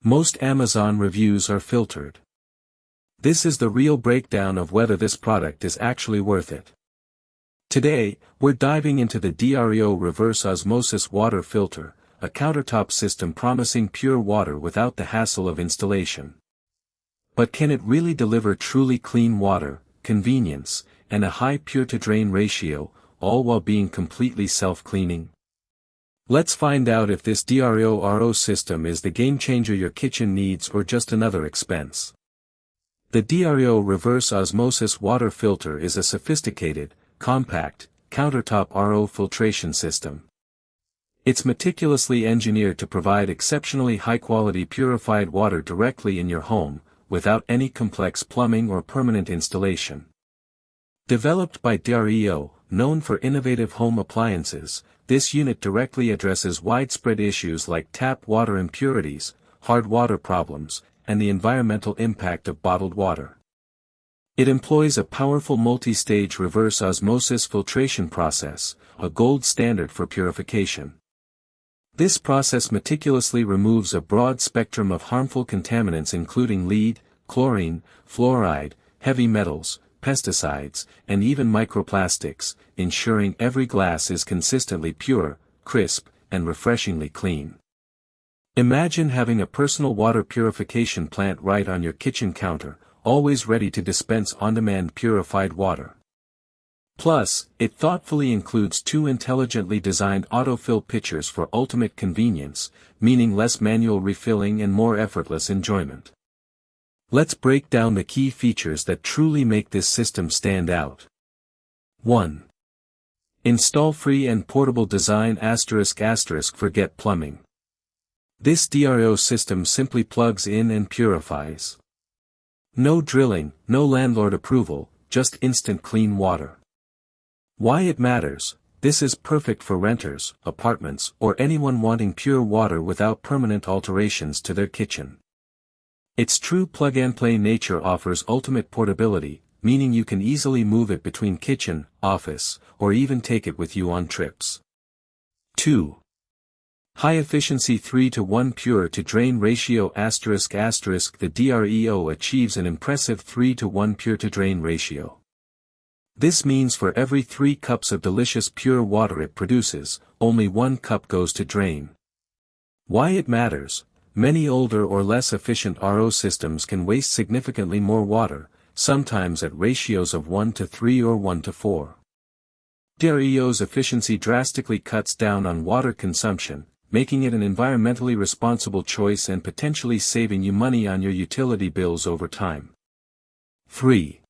Most Amazon reviews are filtered. This is the real breakdown of whether this product is actually worth it. Today, we're diving into the DREO Reverse Osmosis water filter, a countertop system promising pure water without the hassle of installation. But can it really deliver truly clean water, convenience, and a high pure-to-drain ratio, all while being completely self-cleaning? Let's find out if this DREO RO system is the game-changer your kitchen needs or just another expense. The DREO Reverse Osmosis water filter is a sophisticated, compact, countertop RO filtration system. It's meticulously engineered to provide exceptionally high-quality purified water directly in your home, without any complex plumbing or permanent installation. Developed by DREO, known for innovative home appliances, this unit directly addresses widespread issues like tap water impurities, hard water problems, and the environmental impact of bottled water. It employs a powerful multi-stage reverse osmosis filtration process, a gold standard for purification. This process meticulously removes a broad spectrum of harmful contaminants including lead, chlorine, fluoride, heavy metals, pesticides, and even microplastics, ensuring every glass is consistently pure, crisp, and refreshingly clean. Imagine having a personal water purification plant right on your kitchen counter, always ready to dispense on-demand purified water. Plus, it thoughtfully includes two intelligently designed autofill pitchers for ultimate convenience, meaning less manual refilling and more effortless enjoyment. Let's break down the key features that truly make this system stand out. 1. Install free and portable design ***, forget plumbing. This DREO system simply plugs in and purifies. No drilling, no landlord approval, just instant clean water. Why it matters: this is perfect for renters, apartments, or anyone wanting pure water without permanent alterations to their kitchen. Its true plug-and-play nature offers ultimate portability, meaning you can easily move it between kitchen, office, or even take it with you on trips. 2. High-efficiency 3:1 pure-to-drain ratio ***. The DREO achieves an impressive 3:1 pure-to-drain ratio. This means for every 3 cups of delicious pure water it produces, only 1 cup goes to drain. Why it matters: many older or less efficient RO systems can waste significantly more water, sometimes at ratios of 1:3 or 1:4. DREO's efficiency drastically cuts down on water consumption, making it an environmentally responsible choice and potentially saving you money on your utility bills over time. 3.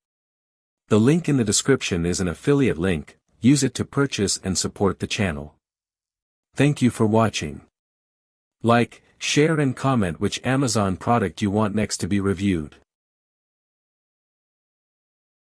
The link in the description is an affiliate link. Use it to purchase and support the channel. Thank you for watching. Like, share and comment which Amazon product you want next to be reviewed.